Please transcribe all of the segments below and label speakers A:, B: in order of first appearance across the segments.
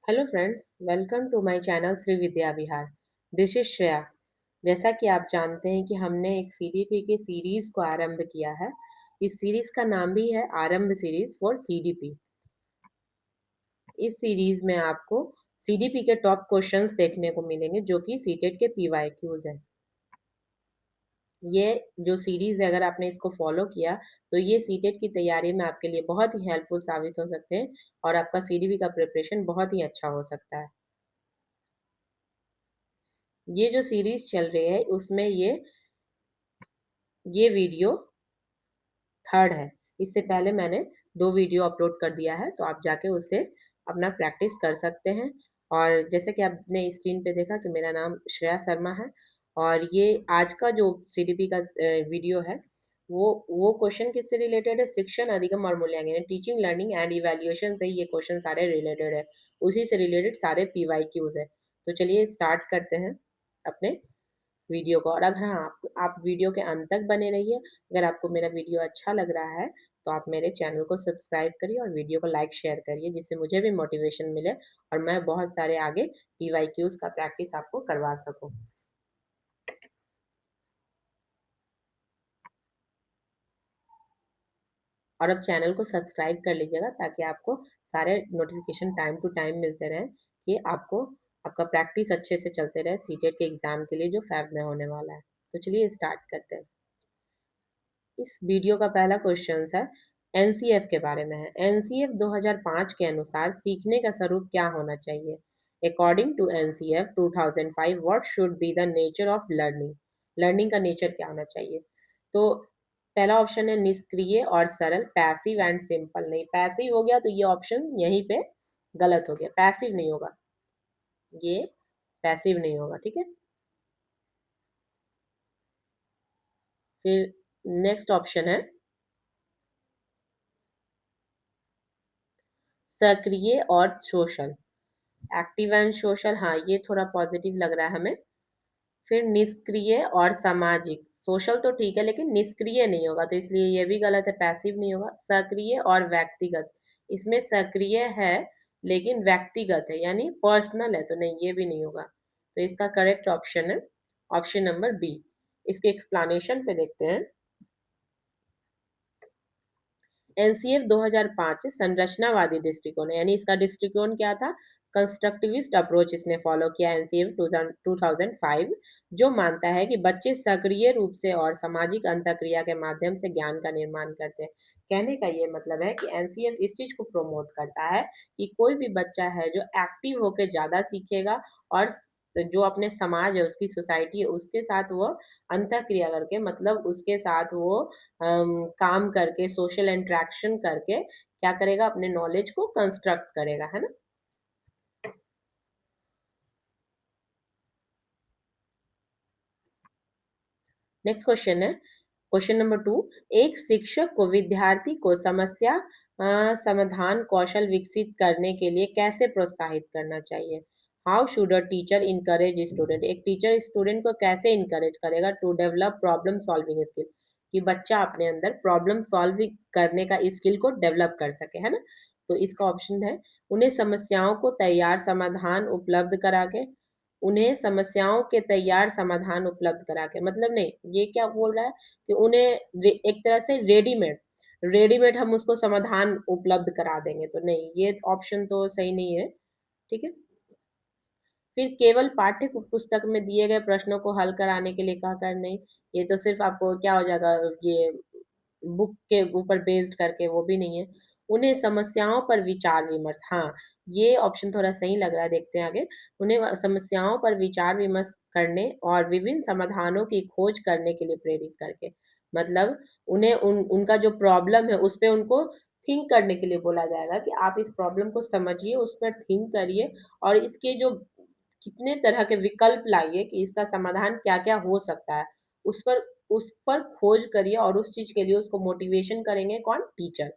A: Hello friends, welcome to my channel Shri Vidya Vihar. This is Shreya. जैसा कि आप जानते हैं कि हमने एक सीडीपी की सीरीज को आरंभ किया है। इस सीरीज का नाम भी है आरंभ सीरीज फॉर सीडीपी। इस सीरीज में आपको सीडीपी के टॉप क्वेश्चंस देखने को मिलेंगे जो कि सीटेट के पीवाईक्यूज हैं। ये जो सीरीज है, अगर आपने इसको फॉलो किया तो ये सीटेट की तैयारी में आपके लिए बहुत ही हेल्पफुल साबित हो सकते हैं और आपका सीडीपी का प्रिपरेशन बहुत ही अच्छा हो सकता है। ये जो सीरीज चल रही है उसमें ये वीडियो थर्ड है। इससे पहले मैंने 2 वीडियो अपलोड कर दिया है, तो आप जाके उससे अपना प्रैक्टिस कर सकते हैं। और जैसे कि आपने स्क्रीन पे देखा कि मेरा नाम श्रेया शर्मा है और ये आज का जो सीडीपी का वीडियो है वो क्वेश्चन किससे रिलेटेड है? शिक्षण, अधिगम और मूल्यांकन, टीचिंग, लर्निंग एंड इवैल्यूएशन से ये क्वेश्चन सारे रिलेटेड है। उसी से रिलेटेड सारे पीवाईक्यूज है। तो चलिए स्टार्ट करते हैं अपने वीडियो को। और अगर हाँ आप वीडियो के अंत तक बने रहिए। अगर आपको मेरा वीडियो अच्छा लग रहा है तो आप मेरे चैनल को सब्सक्राइब करिए और वीडियो को लाइक शेयर करिए, जिससे मुझे भी मोटिवेशन मिले और मैं बहुत सारे आगे पीवाईक्यूज का प्रैक्टिस आपको करवा सकूं। और अब चैनल को सब्सक्राइब कर लीजिएगा ताकि आपको सारे नोटिफिकेशन टाइम टू टाइम मिलते रहें कि आपका प्रैक्टिस अच्छे से चलते रहे सीटेट के एग्जाम के लिए जो फेब में होने वाला है। तो चलिए स्टार्ट करते हैं। इस वीडियो का पहला क्वेश्चन है, एनसीएफ के बारे में है। एनसीएफ 2005 के अनुसार सीखने का स्वरूप क्या होना चाहिए? According to NCF 2005, what should be the nature of learning? Learning का नेचर क्या होना चाहिए? तो पहला ऑप्शन है निष्क्रिय और सरल, पैसिव एंड सिंपल। नहीं, पैसिव हो गया तो ये ऑप्शन यहीं पे गलत हो गया। पैसिव नहीं होगा, ये पैसिव नहीं होगा। ठीक है, फिर नेक्स्ट ऑप्शन है सक्रिय और सोशल। एक्टिव एंड सोशल, हाँ ये थोड़ा पॉजिटिव लग रहा है हमें। फिर निष्क्रिय और सामाजिक। सोशल तो ठीक है लेकिन निष्क्रिय नहीं होगा, तो इसलिए ये भी गलत है, पैसिव नहीं होगा। सक्रिय और व्यक्तिगत, इसमें सक्रिय है लेकिन व्यक्तिगत है यानी पर्सनल है, तो नहीं ये भी नहीं होगा। तो इसका करेक्ट ऑप्शन है ऑप्शन नंबर बी। इसके एक्सप्लेनेशन पे देखते हैं। एनसीएफ 2005 संरचनावादी दृष्टिकोण है, यानी इसका दृष्टिकोण क्या था? कंस्ट्रक्टिविस्ट अप्रोच इसने फॉलो किया एनसीएफ 2005, जो मानता है कि बच्चे सक्रिय रूप से और सामाजिक अंतःक्रिया के माध्यम से ज्ञान का निर्माण करते हैं। कहने का ये मतलब है कि एनसीएफ इस चीज को प्रमोट करता है कि कोई भी बच्चा है जो एक्टिव होकर ज्यादा सीखेगा और जो अपने समाज है, उसकी सोसाइटी है, उसके साथ वो अंतःक्रिया करके, मतलब उसके साथ वो काम करके, सोशल इंटरेक्शन करके क्या करेगा? अपने नॉलेज को कंस्ट्रक्ट करेगा, है ना। नेक्स्ट क्वेश्चन है क्वेश्चन नंबर 2। एक शिक्षक को विद्यार्थी को समस्या समाधान कौशल विकसित करने के लिए कैसे प्रोत्साहित करना चाहिए? How should a teacher encourage student? एक टीचर स्टूडेंट को कैसे इनकरेज करेगा to develop problem solving skill, कि बच्चा अपने अंदर प्रॉब्लम सॉल्व करने का स्किल को डेवलप कर सके, है ना। तो इसका ऑप्शन है उन्हें समस्याओं को तैयार समाधान उपलब्ध करा के। उन्हें समस्याओं के तैयार समाधान उपलब्ध करा के, मतलब नहीं, ये क्या बोल रहा है कि उन्हें एक तरह से रेडीमेड रेडीमेड हम उसको समाधान उपलब्ध करा देंगे, तो नहीं, ये ऑप्शन तो सही नहीं है। ठीक है, फिर केवल पाठ्य पुस्तक में दिए गए प्रश्नों को हल कराने के लिए कहकर नहीं, ये तो सिर्फ आपको क्या हो जाएगा, ये बुक के ऊपर बेस्ड करके, वो भी नहीं है। उन्हें समस्याओं पर विचार विमर्श, हाँ ये ऑप्शन थोड़ा सही लग रहा है, देखते हैं आगे। उन्हें समस्याओं पर विचार विमर्श करने और विभिन्न समाधानों की खोज करने के लिए प्रेरित करके, मतलब उन्हें उनका जो प्रॉब्लम है उस पे उनको थिंक करने के लिए बोला जाएगा कि आप इस प्रॉब्लम को समझिए, उस पर थिंक करिए और इसके जो कितने तरह के विकल्प लाइए कि इसका समाधान क्या-क्या हो सकता है, उस पर खोज करिए और उस चीज़ के लिए उसको मोटिवेशन करेंगे कौन? टीचर।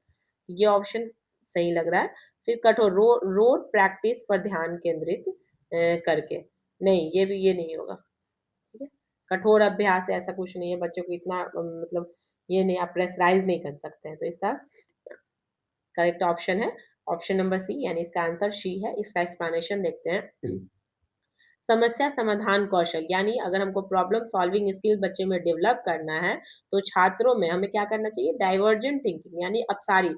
A: ये ऑप्शन सही लग रहा है। फिर कठोर रोड प्रैक्टिस पर ध्यान केंद्रित करके, नहीं ये नहीं होगा। ठीक है? कठोर अभ्यास ऐसा कुछ नहीं है, बच्चों को इतना मतलब ये नहीं, आप प्रेशराइज़ नहीं कर सकते हैं। तो इसका करेक्ट ऑप्शन है ऑप्शन नंबर सी यानी इसका आंसर सी है। इसका एक्सप्लेनेशन देखते हैं। समस्या समाधान कौशल यानी अगर हमको प्रॉब्लम सॉल्विंग स्किल बच्चे में डेवलप करना है तो छात्रों में हमें क्या करना चाहिए, डाइवर्जेंट थिंकिंग यानी अपसारी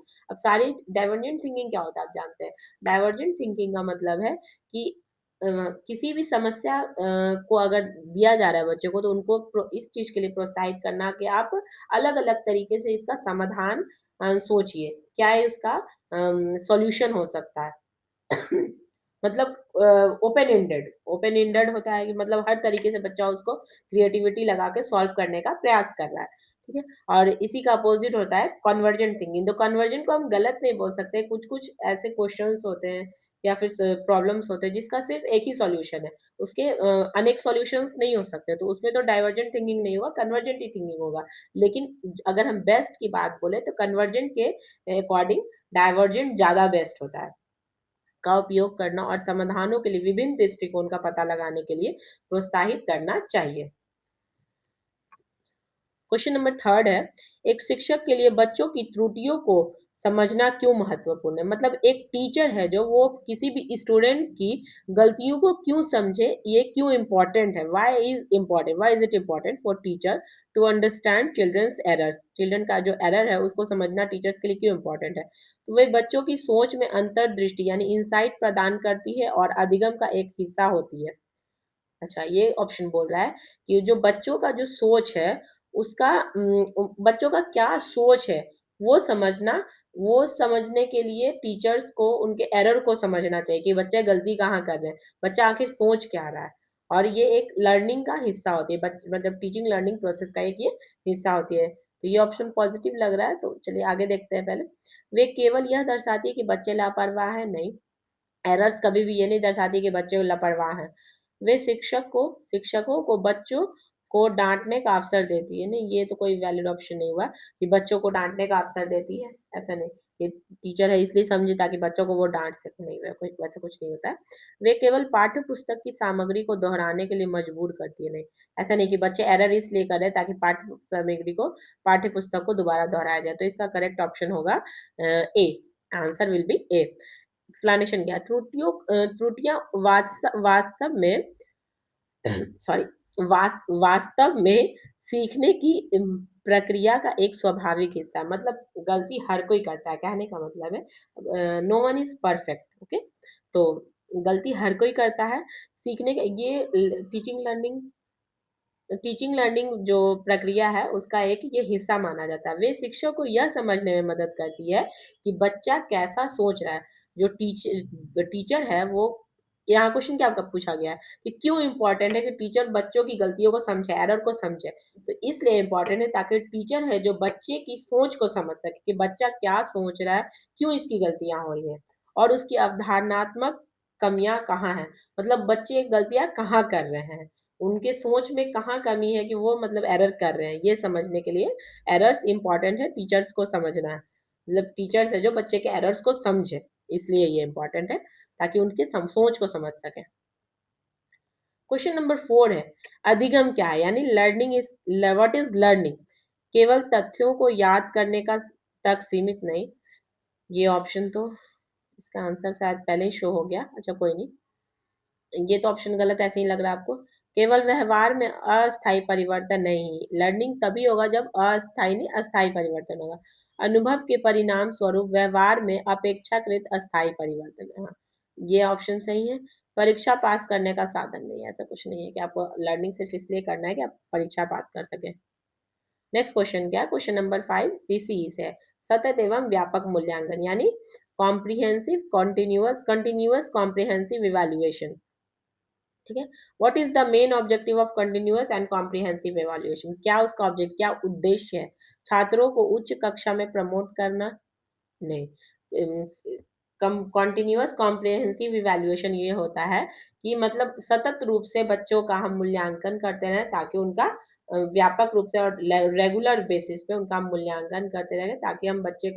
A: डाइवर्जेंट थिंकिंग क्या होता है आप जानते हैं। डाइवर्जेंट थिंकिंग का मतलब है कि किसी भी समस्या को अगर दिया जा रहा है बच्चे को तो उनको इस चीज के लिए प्रोत्साहित करना कि आप अलग अलग तरीके से इसका समाधान सोचिए, क्या इसका सॉल्यूशन हो सकता है। मतलब ओपन एंडेड होता है कि मतलब हर तरीके से बच्चा उसको क्रिएटिविटी लगा के सॉल्व करने का प्रयास कर रहा है, ठीक है। और इसी का अपोजिट होता है कन्वर्जेंट थिंकिंग। तो कन्वर्जेंट को हम गलत नहीं बोल सकते, कुछ कुछ ऐसे क्वेश्चंस होते हैं या फिर प्रॉब्लम्स होते हैं जिसका सिर्फ एक ही सॉल्यूशन है, उसके अनेक सॉल्यूशंस नहीं हो सकते, तो उसमें तो डाइवर्जेंट थिंकिंग नहीं होगा, कन्वर्जेंट ही थिंकिंग होगा। लेकिन अगर हम बेस्ट की बात बोले तो कन्वर्जेंट के अकॉर्डिंग डाइवर्जेंट ज्यादा बेस्ट होता है का उपयोग करना और समाधानों के लिए विभिन्न दृष्टिकोण का पता लगाने के लिए प्रोत्साहित करना चाहिए। क्वेश्चन नंबर थर्ड है, एक शिक्षक के लिए बच्चों की त्रुटियों को समझना क्यों महत्वपूर्ण है। मतलब एक टीचर है जो वो किसी भी स्टूडेंट की गलतियों को क्यों समझे, ये क्यों इम्पोर्टेंट है, why is it important for teacher to understand children's errors. Children का जो एरर है उसको समझना टीचर्स के लिए क्यों इम्पोर्टेंट है। तो वे बच्चों की सोच में अंतर्दृष्टि यानी इंसाइट प्रदान करती है और अधिगम का एक हिस्सा होती है। अच्छा, ये ऑप्शन बोल रहा है कि जो बच्चों का जो सोच है उसका बच्चों का क्या सोच है वो समझना, वो समझने के लिए टीचर्स को उनके एरर को समझना चाहिए कि बच्चा गलती कहाँ कर रहे हैं, बच्चा आखिर सोच क्या रहा है। और ये एक लर्निंग का हिस्सा होती है, मतलब टीचिंग लर्निंग प्रोसेस का एक ये हिस्सा होती है। तो ये ऑप्शन पॉजिटिव लग रहा है, तो चलिए आगे देखते हैं। पहले वे केवल यह दर्शाती है कि बच्चे लापरवाह है, नहीं, एरर्स कभी भी ये नहीं दर्शाती कि बच्चे लापरवाह हैं। वे शिक्षकों को बच्चों को डांटने का अवसर देती है, नहीं ये तो कोई वैलिड ऑप्शन नहीं हुआ कि बच्चों को डांटने का अवसर देती है, ऐसा नहीं कि टीचर है इसलिए समझे ताकि बच्चों को वो डांट सके, नहीं वैसा कुछ नहीं होता है। वे केवल पाठ्य पुस्तक की सामग्री को दोहराने के लिए मजबूर करती है, नहीं ऐसा नहीं कि बच्चे एरर इसलिए कर रहे हैं ताकि पाठ्य पुस्तक को दोबारा दोहराया जाए। तो इसका करेक्ट ऑप्शन होगा A, answer will be A. Explanation क्या है? त्रुटियां वास्तव में सॉरी वास्तव में सीखने की प्रक्रिया का एक स्वाभाविक हिस्सा है। मतलब गलती हर कोई करता है, कहने का मतलब है no one is perfect, okay. तो गलती हर कोई करता है, सीखने का ये टीचिंग लर्निंग जो प्रक्रिया है उसका एक ये हिस्सा माना जाता है। वे शिक्षक को यह समझने में मदद करती है कि बच्चा कैसा सोच रहा है। जो टीचर है वो, यहाँ क्वेश्चन क्या आपका पूछा गया है कि क्यों इंपॉर्टेंट है कि टीचर बच्चों की गलतियों को समझे, एरर को समझे। तो इसलिए इंपॉर्टेंट है ताकि टीचर है जो बच्चे की सोच को समझ सके कि बच्चा क्या सोच रहा है, क्यों इसकी गलतियां हो रही है और उसकी अवधारणात्मक कमियां कहाँ हैं। मतलब बच्चे गलतियां कहाँ कर रहे हैं, उनके सोच में कहाँ कमी है कि वो मतलब एरर कर रहे हैं, ये समझने के लिए एरर्स इंपॉर्टेंट है, टीचर्स को समझना है। मतलब टीचर्स है जो बच्चे के एरर्स को समझे, इसलिए ये इंपॉर्टेंट है ताकि उनके सोच को समझ सके। क्वेश्चन नंबर 4 है, अधिगम क्या है यानी learning is what is learning. केवल तथ्यों को याद करने का तक सीमित नहीं। ये ऑप्शन तो इसका आंसर शायद पहले ही शो हो गया, अच्छा कोई नहीं, ये तो ऑप्शन गलत ऐसे ही लग रहा है आपको। केवल व्यवहार में अस्थायी परिवर्तन नहीं, लर्निंग तभी होगा जब अस्थायी नहीं अस्थायी परिवर्तन होगा। अनुभव के परिणाम स्वरूप व्यवहार में अपेक्षाकृत अस्थायी परिवर्तन है, हाँ ये ऑप्शन सही है। परीक्षा पास करने का साधन नहीं, ऐसा कुछ नहीं है कि आपको लर्निंग सिर्फ इसलिए करना है कि आप परीक्षा पास कर सके। नेक्स्ट क्वेश्चन क्या, क्वेश्चन नंबर 5 सीसी से है, सतत एवं व्यापक मूल्यांकन यानी कॉम्प्रिहेंसिव कंटिन्यूअस कॉम्प्रिहेंसिव इवैल्यूएशन, ठीक है। What is the main objective of continuous and comprehensive evaluation, क्या उसका ऑब्जेक्ट क्या उद्देश्य है। छात्रों को उच्च कक्षा में प्रमोट करना, नहीं, कॉन्टिन्यूअस कॉम्प्रिहेंसिव इवैल्यूएशन ये होता है कि मतलब सतत रूप से बच्चों का हम मूल्यांकन करते रहें ताकि उनका व्यापक रूप से और रेगुलर बेसिस पे उनका हम मूल्यांकन करते रहें ताकि हम बच्चे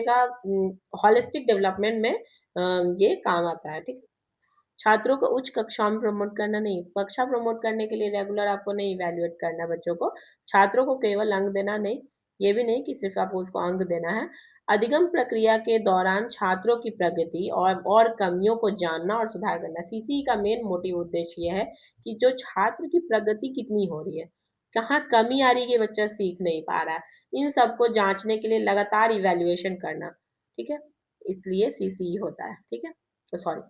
A: का हॉलिस्टिक डेवलपमेंट में ये काम आता है, ठीक है। छात्रों को उच्च कक्षा में प्रमोट करना नहीं, कक्षा प्रमोट करने के लिए रेगुलर आपको नहीं इवैल्यूएट करना बच्चों को, छात्रों को केवल अंक देना नहीं, ये भी नहीं कि सिर्फ़ आपको उसको अंक देना है। अधिगम प्रक्रिया के दौरान छात्रों की प्रगति और कमियों को जानना और सुधार करना। सीसीई का मेन मोटिव उद्देश्य ये है कि जो छात्र की प्रगति कितनी हो रही है, कहाँ कमी आ रही है कि बच्चा सीख नहीं पा रहा है, इन सबको जाँचने के लिए लगातार इवैल्यूएशन करना, ठीक है? इसलिए सीसीई होता है, ठीक है? सॉरी,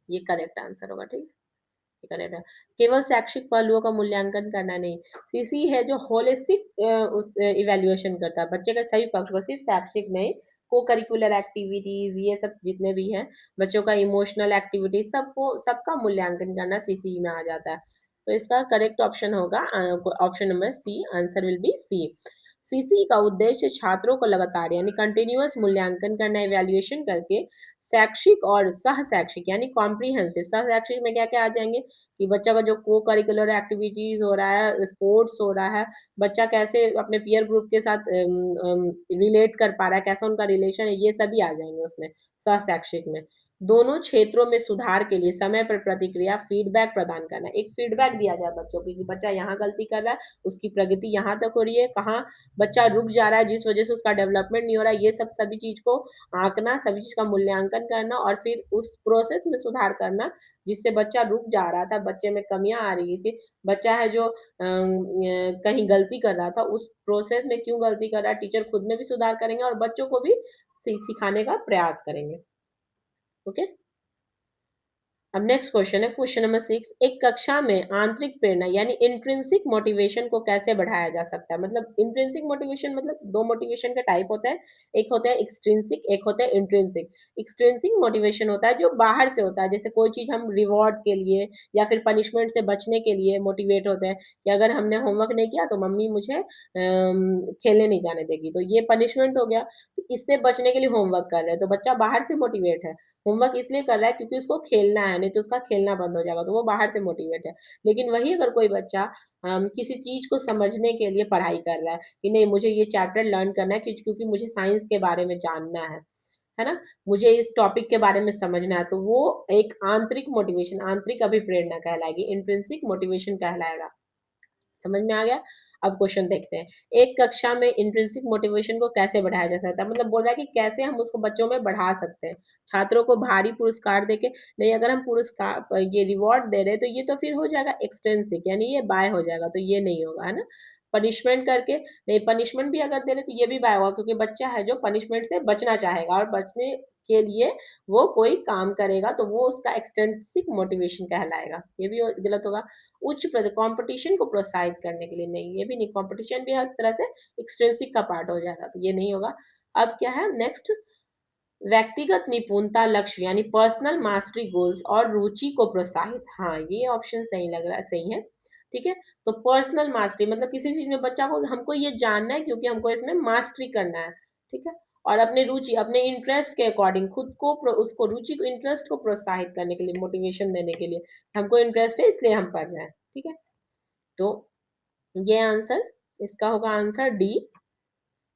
A: ये करेक्ट आंसर होगा, ठीक है? करेक्ट है। केवल शैक्षिक पहलुओं का मूल्यांकन करना नहीं, सीसी है जो होलिस्टिक उस इवैल्यूएशन करता है, बच्चे के सभी पक्ष को, सिर्फ शैक्षिक नहीं, को करिकुलर एक्टिविटीज़ ये सब जितने भी हैं, बच्चों का इमोशनल एक्टिविटी सबको सबका मूल्यांकन करना सीसी में आ जाता है। तो इसका करेक्ट ऑप्शन होगा option number C, answer will be C. CC का उद्देश्य छात्रों को लगातार यानी कंटिन्यूअस मूल्यांकन करना, इवैल्यूएशन करके शैक्षिक और सह शैक्षिक यानी कॉम्प्रिहेंसिव, सह शैक्षिक में क्या-क्या आ जाएँगे कि बच्चा का जो को करिकुलर एक्टिविटीज़ हो रहा है, स्पोर्ट्स हो रहा है, बच्चा कैसे अपने पीयर ग्रुप के साथ रिलेट कर पा रहा है, कैसा उनका रिलेशन है, ये सभी आ जाएँगे उसमें, सह शैक्षिक में। दोनों क्षेत्रों में सुधार के लिए समय पर प्रतिक्रिया, फीडबैक प्रदान करना। एक फीडबैक दिया जाए बच्चों को कि बच्चा यहाँ गलती कर रहा है, उसकी प्रगति यहाँ तक हो रही है, कहाँ बच्चा रुक जा रहा है जिस वज़ह से उसका डेवलपमेंट नहीं हो रहा है, ये सब सभी चीज़ को आँकना, सभी चीज़ का मूल्यांकन करना और फिर उस प्रोसेस में सुधार करना, जिससे बच्चा रुक जा रहा था, बच्चे में कमियाँ आ रही थी, बच्चा है जो कहीं गलती कर रहा था, उस प्रोसेस में क्यों गलती कर रहा है, टीचर खुद में भी सुधार करेंगे और बच्चों को भी सिखाने का प्रयास करेंगे। ओके? अब नेक्स्ट क्वेश्चन है क्वेश्चन नंबर 6, एक कक्षा में आंतरिक प्रेरणा यानी इंट्रिंसिक मोटिवेशन को कैसे बढ़ाया जा सकता है? मतलब इंट्रिंसिक मोटिवेशन मतलब 2 मोटिवेशन का टाइप होता है, एक होता है एक्सट्रिंसिक, एक होता है इंट्रिंसिक। एक्सट्रिंसिक मोटिवेशन होता है जो बाहर से होता है, जैसे कोई चीज़ हम रिवॉर्ड के लिए या फिर पनिशमेंट से बचने के लिए मोटिवेट होते हैं कि अगर हमने होमवर्क नहीं किया तो मम्मी मुझे खेलने नहीं जाने देगी, तो ये पनिशमेंट हो गया। तो इससे बचने के लिए होमवर्क कर रहे हैं, तो बच्चा बाहर से मोटिवेट है। होमवर्क इसलिए कर रहा है क्योंकि उसको खेलना है, नहीं तो उसका खेलना बंद हो जाएगा, तो वो बाहर से मोटिवेट है। लेकिन वही अगर कोई बच्चा किसी चीज़ को समझने के लिए पढ़ाई कर रहा है कि नहीं मुझे ये चैप्टर लर्न करना है क्योंकि मुझे साइंस के बारे में जानना है ना? मुझे इस टॉपिक के बारे में समझना है, तो वो एक आंतरिक मोटिवेशन, आंतरिक अभिप्रेरणा कहलाएगी, इंट्रिंसिक मोटिवेशन कहलाएगा। समझ में आ गया? अब क्वेश्चन देखते हैं। एक कक्षा में इंट्रिंसिक मोटिवेशन को कैसे बढ़ाया जा सकता है? मतलब बोल रहा है कि कैसे हम उसको बच्चों में बढ़ा सकते हैं। छात्रों को भारी पुरस्कार देके नहीं, अगर हम पुरस्कार ये रिवॉर्ड दे रहे हैं तो ये तो फिर हो जाएगा एक्सट्रिंसिक यानी ये बाय हो जाएगा, तो ये नहीं होगा, है ना? पनिशमेंट करके नहीं, पनिशमेंट भी अगर दे रहे हैं तो ये भी बाय होगा क्योंकि बच्चा है जो पनिशमेंट से बचना चाहेगा और बचने के लिए वो कोई काम करेगा तो वो उसका एक्सट्रिंसिक मोटिवेशन कहलाएगा। ये भी गलत होगा। उच्च प्रद कंपटीशन को प्रोत्साहित करने के लिए नहीं, ये भी नहीं, कंपटीशन भी हर तरह से एक्सट्रिंसिक का पार्ट हो जाएगा, तो ये नहीं होगा। अब क्या है नेक्स्ट, व्यक्तिगत निपुणता लक्ष्य यानी पर्सनल मास्टरी गोल्स और रुचि को प्रोत्साहित, हाँ, ये ऑप्शन सही लग रहा है, सही है, ठीक है? तो पर्सनल मास्टरी मतलब किसी चीज़ में बच्चा को हमको ये जानना है क्योंकि हमको इसमें मास्टरी करना है, ठीक है? और अपनी रुचि, अपने इंटरेस्ट के अकॉर्डिंग खुद को उसको रुचि को इंटरेस्ट को प्रोत्साहित करने के लिए, मोटिवेशन देने के लिए, हमको इंटरेस्ट है इसलिए हम पढ़ रहे हैं, ठीक है? तो ये आंसर इसका होगा आंसर डी।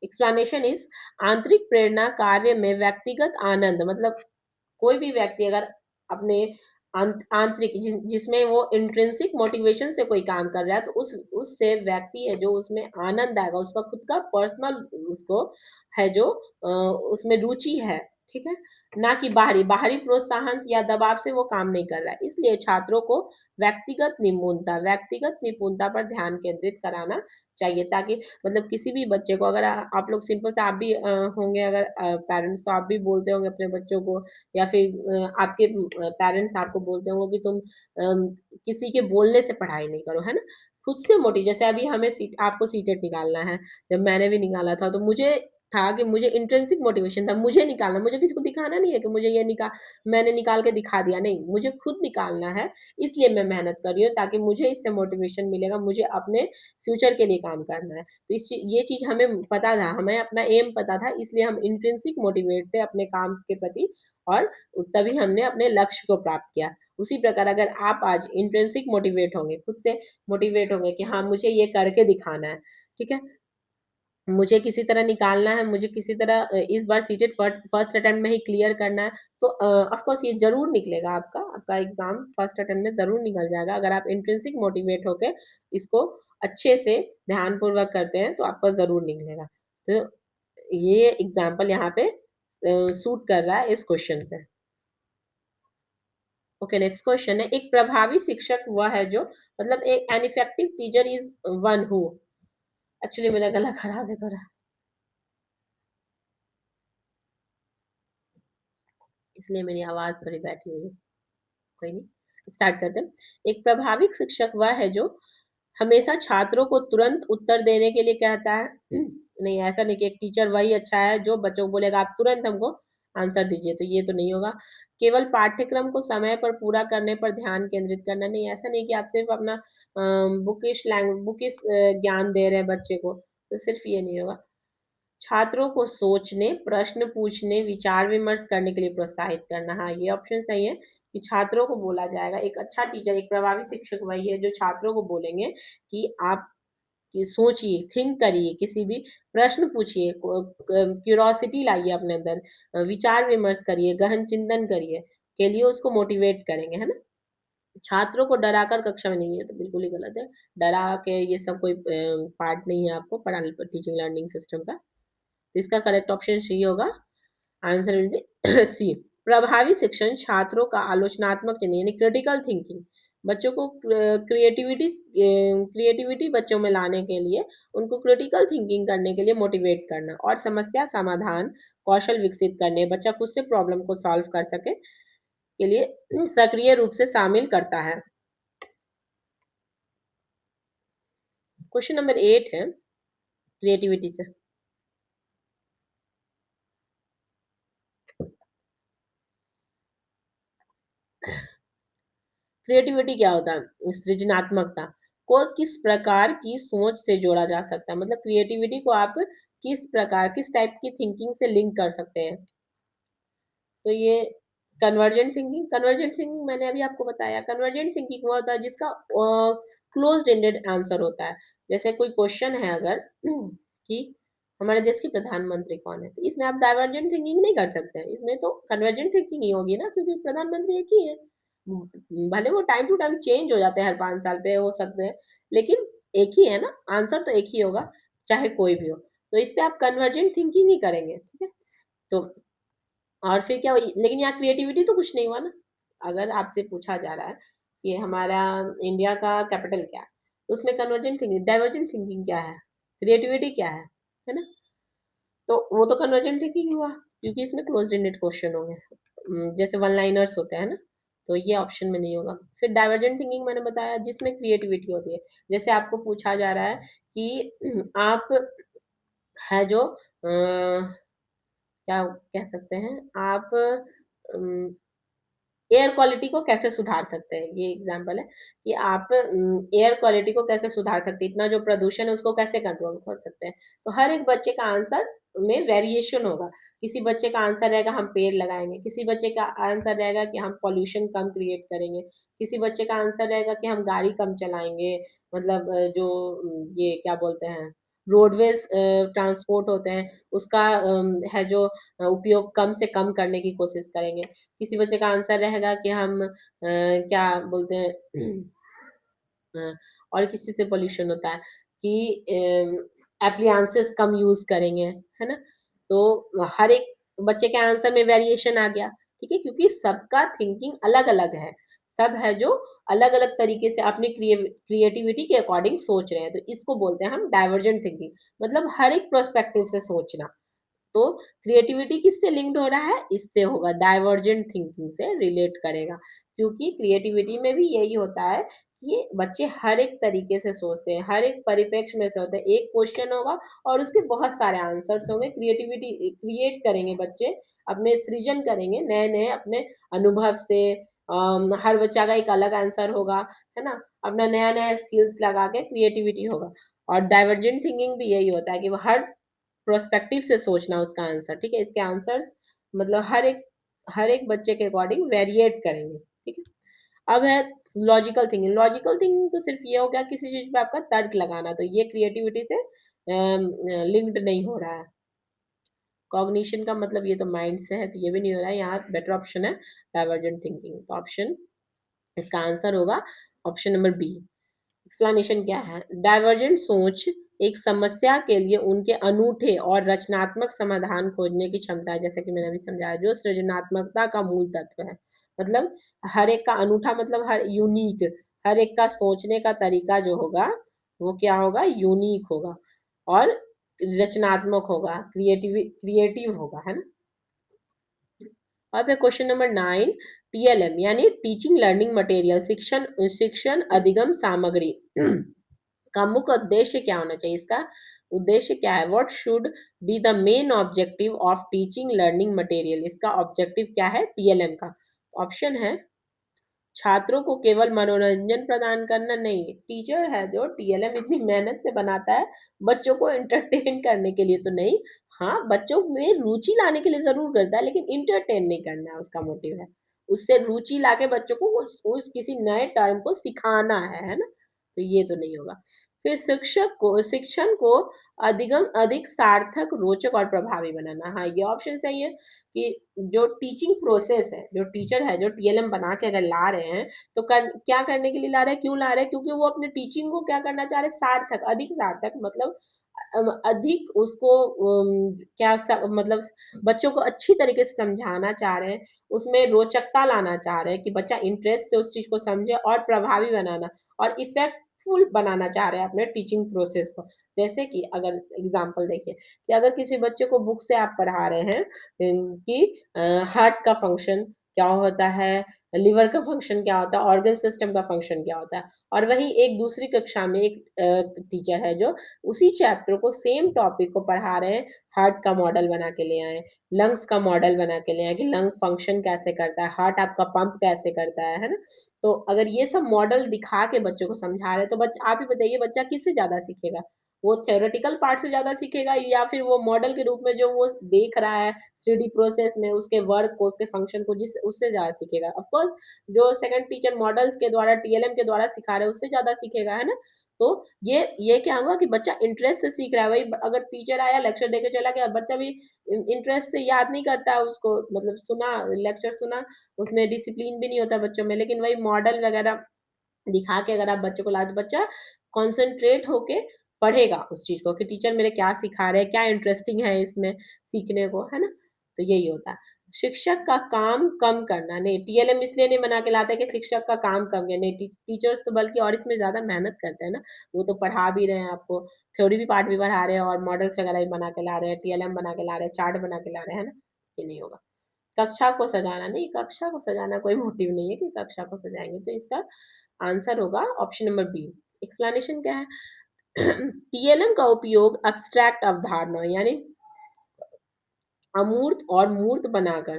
A: एक्सप्लेनेशन इज आंतरिक प्रेरणा कार्य में व्यक्तिगत आनंद, मतलब कोई भी व्यक्ति अगर अपने आंतरिक जिसमें वो इंट्रिंसिक मोटिवेशन से कोई काम कर रहा है तो उससे व्यक्ति है जो उसमें आनंद आएगा, उसका खुद का पर्सनल उसको है जो उसमें रुचि है, ठीक है? ना कि बाहरी बाहरी प्रोत्साहन या दबाव से वो काम नहीं कर रहा है। इसलिए छात्रों को व्यक्तिगत निपुणता पर ध्यान केंद्रित कराना चाहिए ताकि मतलब किसी भी बच्चे को अगर आप लोग सिंपल से आप भी होंगे अगर पेरेंट्स तो आप भी बोलते होंगे अपने बच्चों को या फिर आपके पेरेंट्स आपको बोलते होंगे कि तुम किसी के बोलने से पढ़ाई नहीं करो, है ना? खुद से जैसे अभी हमें आपको सीटेट निकालना है, जब मैंने भी निकाला था तो मुझे था कि मुझे इंट्रिंसिक मोटिवेशन था, मुझे निकालना, मुझे किसी को दिखाना नहीं है कि मुझे ये मैंने निकाल के दिखा दिया, नहीं, मुझे खुद निकालना है, इसलिए मैं मेहनत कर रही हूँ ताकि मुझे इससे मोटिवेशन मिलेगा, मुझे अपने फ्यूचर के लिए काम करना है। तो ये चीज़ हमें पता था, हमें अपना एम पता था इसलिए हम इंट्रिंसिक मोटिवेट थे अपने काम के प्रति और तभी हमने अपने लक्ष्य को प्राप्त किया। उसी प्रकार अगर आप आज इंट्रिंसिक मोटिवेट होंगे, खुद से मोटिवेट होंगे कि हाँ, मुझे ये करके दिखाना है, ठीक है? मुझे किसी तरह निकालना है, मुझे किसी तरह इस बार सीटेट फर्स्ट अटेम्प्ट में ही क्लियर करना है, तो ऑफ कोर्स ये ज़रूर निकलेगा आपका एग्ज़ाम फर्स्ट अटेम्प्ट में ज़रूर निकल जाएगा। अगर आप इंट्रिंसिक मोटिवेट होके इसको अच्छे से ध्यानपूर्वक करते हैं, तो आपका ज़रूर निकलेगा। तो ये एग्ज़ाम्पल यहाँ पे सूट कर रहा है इस क्वेश्चन पे। ओके, नेक्स्ट क्वेश्चन है, एक प्रभावी शिक्षक वह है जो मतलब an effective teacher is one who. Actually मेरा गला खराब है थोड़ा, इसलिए मेरी आवाज़ थोड़ी बैठी हुई है। कोई नहीं, स्टार्ट करते हैं। एक प्रभावी शिक्षक वह है जो हमेशा छात्रों को तुरंत उत्तर देने के लिए कहता है। नहीं, ऐसा नहीं कि एक टीचर वही अच्छा है जो बच्चों को बोलेगा आप तुरंत हमको आंसर दीजिए, तो ये तो नहीं होगा। केवल पाठ्यक्रम को समय पर पूरा करने पर ध्यान केंद्रित करना नहीं, ऐसा नहीं कि आप सिर्फ अपना बुकिश ज्ञान दे रहे हैं बच्चे को, तो सिर्फ ये नहीं होगा। छात्रों को सोचने, प्रश्न पूछने, विचार विमर्श करने के लिए प्रोत्साहित करना। हाँ, ये ऑप्शन सही है कि छात्रों को बोला जाएगा। एक अच्छा टीचर, एक प्रभावी शिक्षक वही है जो छात्रों को बोलेंगे कि आप कि सोचिए, थिंक करिए, किसी भी प्रश्न पूछिए, क्यूरोसिटी लाइए अपने अंदर, विचार विमर्श करिए, गहन चिंतन करिए, के लिए उसको मोटिवेट करेंगे, है ना? छात्रों को डराकर कक्षा में नहीं, है तो बिल्कुल ही गलत है। डरा के ये सब कोई पार्ट नहीं है आपको पढ़ा टीचिंग लर्निंग सिस्टम का। इसका करेक्ट ऑप्शन सी होगा। Answer will be C. प्रभावी शिक्षण छात्रों का आलोचनात्मक चिंतन यानी क्रिटिकल थिंकिंग, बच्चों को क्रिएटिविटी बच्चों में लाने के लिए उनको क्रिटिकल थिंकिंग करने के लिए मोटिवेट करना और समस्या समाधान कौशल विकसित करने, बच्चा खुद से प्रॉब्लम को सॉल्व कर सके के लिए सक्रिय रूप से शामिल करता है। क्वेश्चन नंबर 8 है क्रिएटिविटी से। क्रिएटिविटी क्या होता है? सृजनात्मकता को किस प्रकार की सोच से जोड़ा जा सकता है, मतलब क्रिएटिविटी को आप किस प्रकार, किस टाइप की थिंकिंग से लिंक कर सकते हैं। तो ये कन्वर्जेंट थिंकिंग मैंने अभी आपको बताया। कन्वर्जेंट थिंकिंग वो होता है जिसका क्लोज्ड एंडेड आंसर होता है। जैसे कोई क्वेश्चन है अगर कि हमारे देश के प्रधानमंत्री कौन है, तो इसमें आप डाइवर्जेंट थिंकिंग नहीं कर सकते हैं, इसमें तो कन्वर्जेंट थिंकिंग ही होगी ना, क्योंकि प्रधानमंत्री एक ही है। भले वो टाइम टू टाइम चेंज हो जाते हैं, हर 5 साल पे हो सकते हैं, लेकिन एक ही है ना, आंसर तो एक ही होगा, चाहे कोई भी हो। तो इस पे आप कन्वर्जेंट थिंकिंग ही करेंगे, ठीक है। तो और फिर क्या हुई, लेकिन यहाँ क्रिएटिविटी तो कुछ नहीं हुआ ना। अगर आपसे पूछा जा रहा है कि हमारा इंडिया का कैपिटल क्या है, तो उसमें कन्वर्जेंट थिंकिंग, डाइवर्जेंट थिंकिंग क्या है, क्रिएटिविटी क्या है ना? तो वो तो कन्वर्जेंट थिंकिंग ही हुआ, क्योंकि इसमें क्लोज्ड एंडेड क्वेश्चन होंगे। जैसे वन लाइनर्स होते हैं ना, तो ये ऑप्शन में नहीं होगा। फिर डाइवर्जेंट थिंकिंग मैंने बताया जिसमें क्रिएटिविटी होती है। जैसे आपको पूछा जा रहा है कि आप है जो क्या कह सकते हैं आप, अम, एयर क्वालिटी को कैसे सुधार सकते हैं, ये एग्जांपल है कि आप एयर क्वालिटी को कैसे सुधार सकते हैं, इतना जो प्रदूषण है उसको कैसे कंट्रोल कर सकते हैं। तो हर एक बच्चे का आंसर में वेरिएशन होगा। किसी बच्चे का आंसर रहेगा हम पेड़ लगाएंगे, किसी बच्चे का आंसर रहेगा कि हम पॉल्यूशन कम क्रिएट करेंगे, किसी बच्चे का आंसर रहेगा कि हम गाड़ी कम चलाएंगे, मतलब जो ये क्या बोलते हैं, रोडवेज ट्रांसपोर्ट होते हैं उसका है जो उपयोग कम से कम करने की कोशिश करेंगे। किसी बच्चे का आंसर रहेगा कि हम क्या बोलते हैं अ, और किसी से पॉल्यूशन होता है कि एप्लियंसेस कम यूज़ करेंगे, है ना? तो हर एक बच्चे के आंसर में वेरिएशन आ गया, ठीक है? क्योंकि सबका थिंकिंग अलग-अलग है। सब है जो अलग-अलग तरीके से अपनी क्रिएटिविटी के अकॉर्डिंग सोच रहे हैं, तो इसको बोलते हैं हम डाइवर्जेंट थिंकिंग, मतलब हर एक पर्सपेक्टिव से सोचना। तो क्रिएटिविटी किससे लिंक्ड हो रहा है? इससे होगा, डाइवर्जेंट थिंकिंग से रिलेट करेगा। क्योंकि क्रिएटिविटी में भी यही होता है कि बच्चे हर एक तरीके से सोचते हैं, हर एक परिप्रेक्ष्य में से होते हैं। एक क्वेश्चन होगा और उसके बहुत सारे आंसर्स होंगे। क्रिएटिविटी क्रिएट करेंगे बच्चे, अपने सृजन करेंगे नए-नए अपने अनुभव से। हर बच्चा का एक अलग आंसर होगा, है ना? अपना नया-नया स्किल्स लगा के क्रिएटिविटी होगा। और डाइवर्जेंट थिंकिंग भी यही होता है कि वो हर प्रोस्पेक्टिव से सोचना उसका आंसर, ठीक है? इसके आंसर्स मतलब हर एक बच्चे के अकॉर्डिंग वेरिएट करेंगे, ठीक है? अब है लॉजिकल थिंकिंग। लॉजिकल थिंकिंग तो सिर्फ ये हो गया किसी चीज़ पे आपका तर्क लगाना, तो ये क्रिएटिविटी से लिंक्ड नहीं हो रहा है। कॉग्निशन का मतलब ये तो माइंड से है, तो ये भी नहीं हो रहा है। यहाँ बेटर ऑप्शन है डाइवर्जेंट थिंकिंग। तो ऑप्शन इसका आंसर होगा ऑप्शन नंबर बी। एक्सप्लेनेशन क्या है? डाइवर्जेंट सोच एक समस्या के लिए उनके अनूठे और रचनात्मक समाधान खोजने की क्षमता है, जैसे कि मैंने अभी समझाया, जो सृजनात्मकता का मूल तत्व है। मतलब हर एक का अनूठा मतलब हर यूनिक, हर एक का सोचने का तरीका जो होगा वो क्या होगा? यूनिक होगा और रचनात्मक होगा, क्रिएटिव होगा, है ना? अब है क्वेश्चन नंबर 9, टीएलएम यानी टीचिंग लर्निंग मटेरियल, शिक्षण शिक्षण अधिगम सामग्री का मुख्य उद्देश्य क्या होना चाहिए? इसका उद्देश्य क्या है? What should be the main objective of teaching learning material? इसका ऑब्जेक्टिव क्या है टीएलएम का? ऑप्शन है छात्रों को केवल मनोरंजन प्रदान करना, नहीं, टीचर है जो टीएलएम इतनी मेहनत से बनाता है बच्चों को एंटरटेन करने के लिए तो नहीं, हाँ बच्चों में रुचि लाने के लिए जरूर करता है, लेकिन इंटरटेन नहीं करना है उसका मोटिव है। उससे रुचि लाके बच्चों को उस किसी नए टर्म को सिखाना है ना? तो ये तो नहीं होगा। फिर शिक्षण को अधिक सार्थक, रोचक और प्रभावी बनाना, हाँ ये ऑप्शन सही है कि जो टीचिंग प्रोसेस है, जो टीचर है जो टीएलएम बना के अगर ला रहे हैं तो क्या करने के लिए ला रहे हैं, क्यों ला रहे हैं? क्योंकि वो अपने टीचिंग को क्या करना चाह रहे हैं? सार्थक, अधिक सार्थक मतलब अधिक उसको मतलब बच्चों को अच्छी तरीके से समझाना चाह रहे हैं, उसमें रोचकता लाना चाह रहे हैं कि बच्चा इंटरेस्ट से उस चीज को समझे, और प्रभावी बनाना और इफेक्टफुल बनाना चाह रहे हैं अपने टीचिंग प्रोसेस को। जैसे कि अगर एग्जांपल देखिए कि अगर किसी बच्चे को बुक से आप पढ़ा रहे हैं कि हार्ट का फंक्शन क्या होता है, लिवर का फंक्शन क्या होता है, ऑर्गन सिस्टम का फंक्शन क्या होता है, और वहीं एक दूसरी कक्षा में एक टीचर है जो उसी चैप्टर को, सेम टॉपिक को पढ़ा रहे हैं, हार्ट का मॉडल बना के ले आए, लंग्स का मॉडल बना के ले आए कि लंग फंक्शन कैसे करता है, हार्ट आपका पंप कैसे करता है ना? तो अगर ये सब मॉडल दिखा के बच्चों को समझा रहे हैं तो बच्चा, आप ही बताइए बच्चा किससे ज्यादा सीखेगा? वो थ्योरेटिकल पार्ट से ज्यादा सीखेगा या फिर वो मॉडल के रूप में जो वो देख रहा है थ्री डी प्रोसेस में उसके वर्क को, उसके फंक्शन को, जिस उससे ज्यादा सीखेगा? ऑफकोर्स जो सेकंड टीचर मॉडल्स के द्वारा, टीएलएम के द्वारा सिखा रहे हैं उससे ज्यादा सीखेगा, है ना? तो ये क्या हुआ कि बच्चा इंटरेस्ट से सीख रहा है। वही अगर टीचर आया लेक्चर देके चला गया, बच्चा भी इंटरेस्ट से याद नहीं करता है उसको, मतलब सुना, लेक्चर सुना, उसमें डिसिप्लिन भी नहीं होता बच्चों में। लेकिन वही मॉडल वगैरह दिखा के अगर आप बच्चे को ला, तो बच्चा कॉन्सेंट्रेट होके पढ़ेगा उस चीज को कि टीचर मेरे क्या सिखा रहे हैं, क्या इंटरेस्टिंग है इसमें सीखने को, है ना? तो यही होता है। शिक्षक का काम कम करना, नहीं, टीएलएम इसलिए नहीं बना के लाते कि शिक्षक का काम कम है, नहीं, टीचर्स तो बल्कि और इसमें ज्यादा मेहनत करते हैं ना। वो तो पढ़ा भी रहे हैं आपको, थ्योरी भी पार्ट भी पढ़ा रहे हैं और मॉडल्स वगैरह भी बना के ला रहे हैं, टीएलएम बना के ला रहे हैं, चार्ट बना के ला रहे हैं, है ना? ये नहीं होगा। कक्षा को सजाना, नहीं, कक्षा को सजाना कोई मोटिव नहीं है कि कक्षा को सजाएंगे, तो इसका आंसर होगा ऑप्शन नंबर बी। एक्सप्लेनेशन क्या है? टीएलएम का उपयोग एब्स्ट्रैक्ट अवधारणा यानी अमूर्त और मूर्त बनाकर,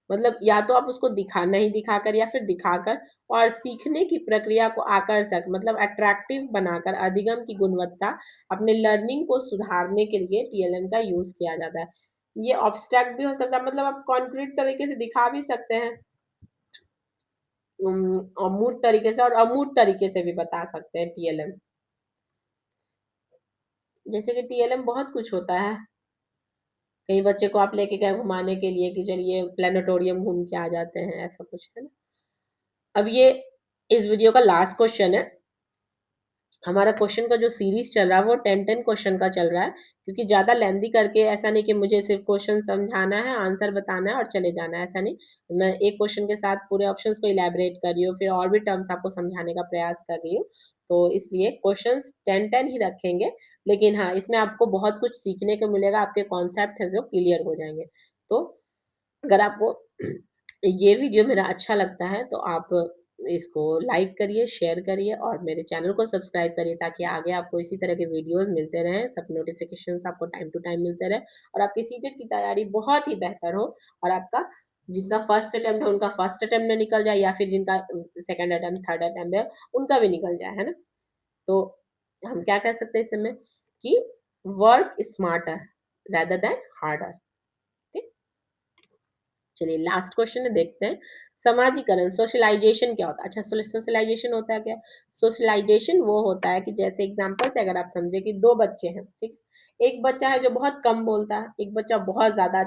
A: मतलब या तो आप उसको दिखा नहीं दिखाकर या फिर दिखाकर, और सीखने की प्रक्रिया को आकर्षक मतलब अट्रैक्टिव बनाकर अधिगम की गुणवत्ता, अपने लर्निंग को सुधारने के लिए टीएलएम का यूज किया जाता है। ये ऑब्स्ट्रैक्ट भी हो सकता है, मतलब आप कॉन्क्रीट तरीके से दिखा भी सकते हैं, अमूर्त तरीके से और अमूर्त तरीके से भी बता सकते हैं टीएलएम। जैसे कि टीएलएम बहुत कुछ होता है। कई बच्चे को आप लेके गए घुमाने के लिए कि चलिए प्लेनेटोरियम घूम के आ जाते हैं, ऐसा कुछ, है ना? अब ये इस वीडियो का लास्ट क्वेश्चन है। हमारा क्वेश्चन का जो सीरीज चल रहा है वो 10 क्वेश्चन का चल रहा है, क्योंकि ज्यादा लेंदी करके ऐसा नहीं कि मुझे सिर्फ क्वेश्चन समझाना है, आंसर बताना है और चले जाना है, ऐसा नहीं। मैं एक क्वेश्चन के साथ पूरे ऑप्शंस को इलेबोरेट कर रही हूँ, फिर और भी टर्म्स आपको समझाने का प्रयास कर रही हूँ। तो इसलिए क्वेश्चंस 10 ही रखेंगे, लेकिन हाँ इसमें आपको बहुत कुछ सीखने को मिलेगा, आपके कॉन्सेप्ट है जो क्लियर हो जाएंगे। तो अगर आपको ये वीडियो मेरा अच्छा लगता है तो आप इसको लाइक करिए, शेयर करिए और मेरे चैनल को सब्सक्राइब करिए, ताकि आगे आपको इसी तरह के वीडियोस मिलते रहें, सब नोटिफिकेशंस आपको टाइम टू टाइम मिलते रहे, और आपकी सीटेट की तैयारी बहुत ही बेहतर हो, और आपका जिनका फर्स्ट अटेम्प्ट है उनका फर्स्ट अटेम्प्ट में निकल जाए, या फिर जिनका सेकंड अटेम्प्ट, थर्ड अटेम्प्ट है उनका भी निकल जाए, है ना? तो हम क्या कह सकते हैं इस समय कि work smarter rather than harder। चलिए लास्ट क्वेश्चन है, देखते हैं। समाजीकरण, सोशलाइजेशन क्या होता है? अच्छा, सोशलाइजेशन होता है क्या? सोशलाइजेशन वो होता है कि जैसे एग्जांपल से अगर आप समझे कि दो बच्चे हैं, ठीक। एक बच्चा है जो बहुत कम बोलता है, एक बच्चा बहुत ज्यादा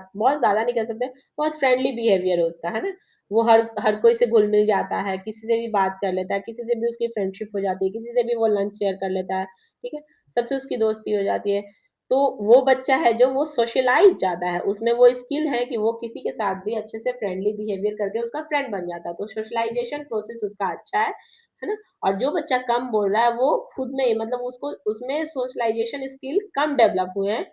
A: नहीं कह सकते, बहुत फ्रेंडली बिहेवियर है उसका, है ना। वो हर हर कोई से घुल मिल जाता है, किसी से भी बात कर लेता है, किसी से भी उसकी फ्रेंडशिप हो जाती है, किसी से भी वो लंच शेयर कर लेता है, ठीक है। सबसे उसकी दोस्ती हो जाती है। तो वो बच्चा है जो वो सोशलाइज ज़्यादा है, उसमें वो स्किल है कि वो किसी के साथ भी अच्छे से फ्रेंडली बिहेवियर करके उसका फ्रेंड बन जाता है, तो सोशलाइजेशन प्रोसेस उसका अच्छा है ना। और जो बच्चा कम बोल रहा है वो खुद में ही मतलब उसको उसमें सोशलाइजेशन स्किल कम डेवलप हुए हैं,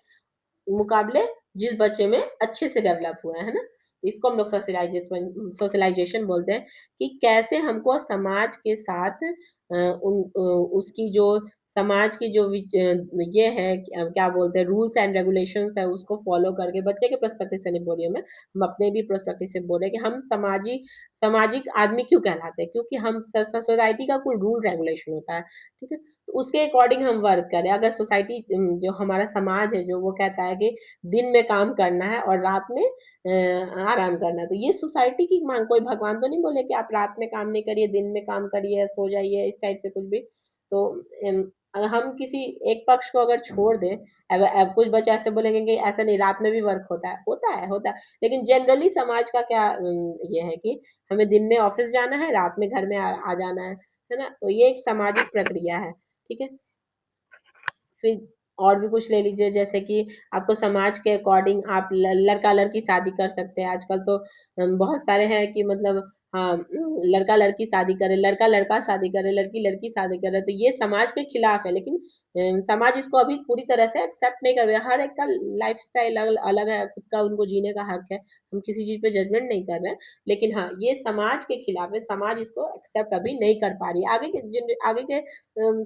A: मुकाबले जिस बच्चे में अच्छे से डेवलप हुआ है ना। इसको हम लोग सोशलाइजेशन बोलते हैं कि कैसे हमको समाज के साथ उसकी जो समाज की जो ये है क्या बोलते हैं रूल्स एंड रेगुलेशंस है उसको फॉलो करके, बच्चे के पर्सपेक्टिव से नहीं बोल रही हूँ मैं, हम अपने भी पर्सपेक्टिव से बोल रहे हैं कि हम सामाजिक आदमी क्यों कहलाते हैं, क्योंकि हम सोसाइटी का कोई रूल रेगुलेशन होता है, ठीक है। तो उसके अकॉर्डिंग हम वर्क करें। अगर सोसाइटी जो हमारा समाज है जो वो कहता है कि दिन में काम करना है और रात में आराम करना है, तो ये सोसाइटी की मांग, कोई भगवान तो नहीं बोले कि आप रात में काम नहीं करिए, दिन में काम करिए, सो जाइए, इस टाइप से कुछ भी। तो अगर हम किसी एक पक्ष को अगर छोड़ दें, कुछ बच्चे ऐसे बोलेंगे कि ऐसा नहीं, रात में भी वर्क होता है, लेकिन जनरली समाज का क्या ये है कि हमें दिन में ऑफिस जाना है, रात में घर में आ जाना है ना। तो ये एक सामाजिक प्रक्रिया है, ठीक है। फिर और भी कुछ ले लीजिए, जैसे कि आपको समाज के अकॉर्डिंग आप लड़का लड़की शादी कर सकते हैं। आजकल तो बहुत सारे हैं कि मतलब हाँ, लड़का लड़की शादी करे, लड़का लड़का शादी करे, लड़की लड़की शादी करे, तो ये समाज के खिलाफ है। लेकिन समाज इसको अभी पूरी तरह से एक्सेप्ट नहीं कर रहा है। हर एक का लाइफ स्टाइल अलग है, खुद का उनको जीने का हक है, हम किसी चीज पे जजमेंट नहीं कर रहे हैं। लेकिन हाँ, ये समाज के खिलाफ है, समाज इसको एक्सेप्ट अभी नहीं कर पा रही है। आगे के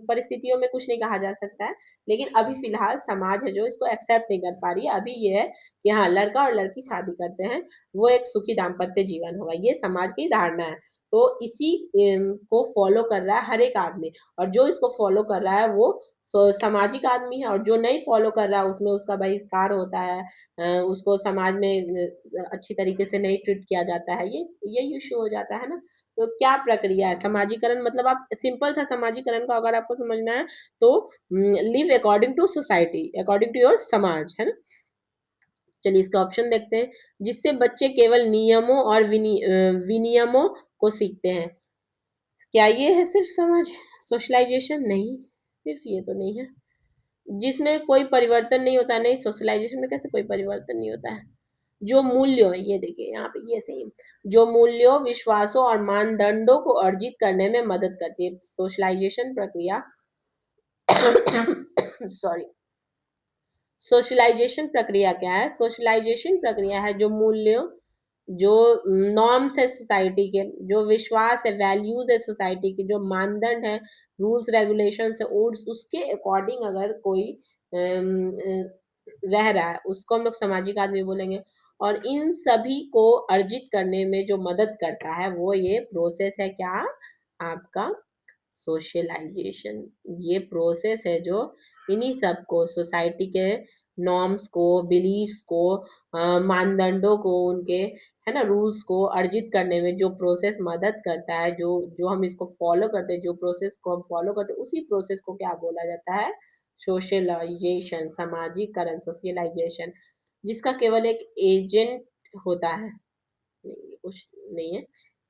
A: परिस्थितियों में कुछ नहीं कहा जा सकता है, लेकिन अभी फिलहाल समाज है जो इसको एक्सेप्ट नहीं कर पा रही है। अभी ये है कि हाँ, लड़का और लड़की शादी करते हैं, वो एक सुखी दाम्पत्य जीवन होगा, ये समाज की धारणा है। तो इसी को फॉलो कर रहा है हर एक आदमी, और जो इसको फॉलो कर रहा है वो सामाजिक आदमी है, और जो नहीं फॉलो कर रहा है उसमें उसका बहिष्कार होता है, उसको समाज में अच्छी तरीके से नहीं ट्रीट किया जाता है, ये इश्यू हो जाता है ना। तो क्या प्रक्रिया है समाजीकरण, मतलब आप सिंपल सा समाजीकरण को अगर आपको समझना है तो live according to society, according to your समाज, है ना। चलिए इसका ऑप्शन देखते हैं। जिससे बच्चे केवल नियमों और विनियमों को सीखते हैं। क्या ये है सिर्फ समाज सोशलाइजेशन? नहीं, सिर्फ ये तो नहीं है। जिसमें कोई परिवर्तन नहीं होता, नहीं, सोशलाइजेशन में कैसे कोई परिवर्तन नहीं होता है। जो मूल्यों, ये देखिए यहाँ पे ये सेम, जो मूल्यों, विश्वासों और मानदंडों को अर्जित करने में मदद करती है सोशलाइजेशन प्रक्रिया। सॉरी, सोशलाइजेशन प्रक्रिया क्या है? सोशलाइजेशन प्रक्रिया है जो मूल्यों, जो नॉर्म्स है सोसाइटी के, जो विश्वास है, वैल्यूज है सोसाइटी की, जो मानदंड है, रूल्स रेगुलेशन है, उसके अकॉर्डिंग अगर कोई रह रहा है, उसको हम लोग सामाजिक आदमी बोलेंगे। और इन सभी को अर्जित करने में जो मदद करता है वो ये प्रोसेस है, क्या? आपका सोशलाइजेशन। ये प्रोसेस है जो इन्हीं सबको, सोसाइटी के नॉर्म्स को, बिलीफ्स को, मानदंडों को, उनके, है ना, रूल्स को अर्जित करने में जो प्रोसेस मदद करता है, जो जो हम इसको फॉलो करते हैं, जो प्रोसेस को हम फॉलो करते हैं, उसी प्रोसेस को क्या बोला जाता है? सोशलाइजेशन, सामाजिकरण, सोशलाइजेशन। जिसका केवल एक एजेंट होता है, नहीं कुछ नहीं है,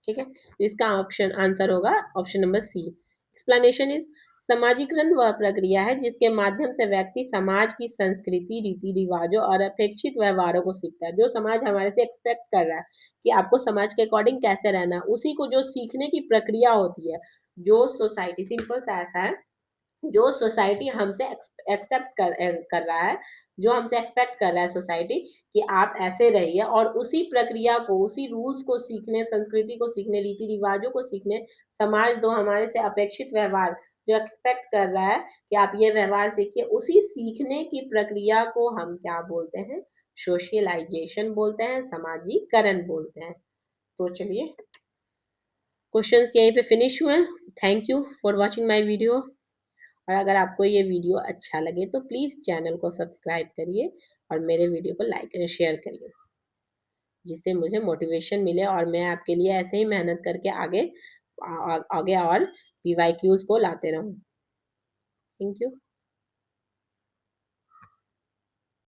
A: ठीक है। इसका ऑप्शन आंसर होगा option number C. Explanation is, समाजीकरण वह प्रक्रिया है जिसके माध्यम से व्यक्ति समाज की संस्कृति, रीति रिवाजों और अपेक्षित व्यवहारों को सीखता है। जो समाज हमारे से एक्सपेक्ट कर रहा है कि आपको समाज के अकॉर्डिंग कैसे रहना है, उसी को जो सीखने की प्रक्रिया होती है, जो सोसाइटी, सिंपल सा ऐसा है, जो सोसाइटी हमसे एक्सेप्ट कर रहा है, जो हमसे एक्सपेक्ट कर रहा है सोसाइटी कि आप ऐसे रहिए, और उसी प्रक्रिया को, उसी रूल्स को सीखने, संस्कृति को सीखने, रीति रिवाजों को सीखने, समाज जो हमारे से अपेक्षित व्यवहार जो एक्सपेक्ट कर रहा है कि आप ये व्यवहार सीखिए, उसी सीखने की प्रक्रिया को हम क्या बोलते हैं? सोशलाइजेशन बोलते हैं, सामाजिकरण बोलते हैं। तो चलिए, क्वेश्चंस यहीं पे फिनिश हुए। Thank you for watching my video. और अगर आपको ये वीडियो अच्छा लगे तो प्लीज़ चैनल को सब्सक्राइब करिए और मेरे वीडियो को लाइक एंड शेयर करिए। जिससे मुझे मोटिवेशन मिले और मैं आपके लिए ऐसे ही मेहनत करके आगे और पीवाईक्यूज़ को लाते रहूँ। Thank you.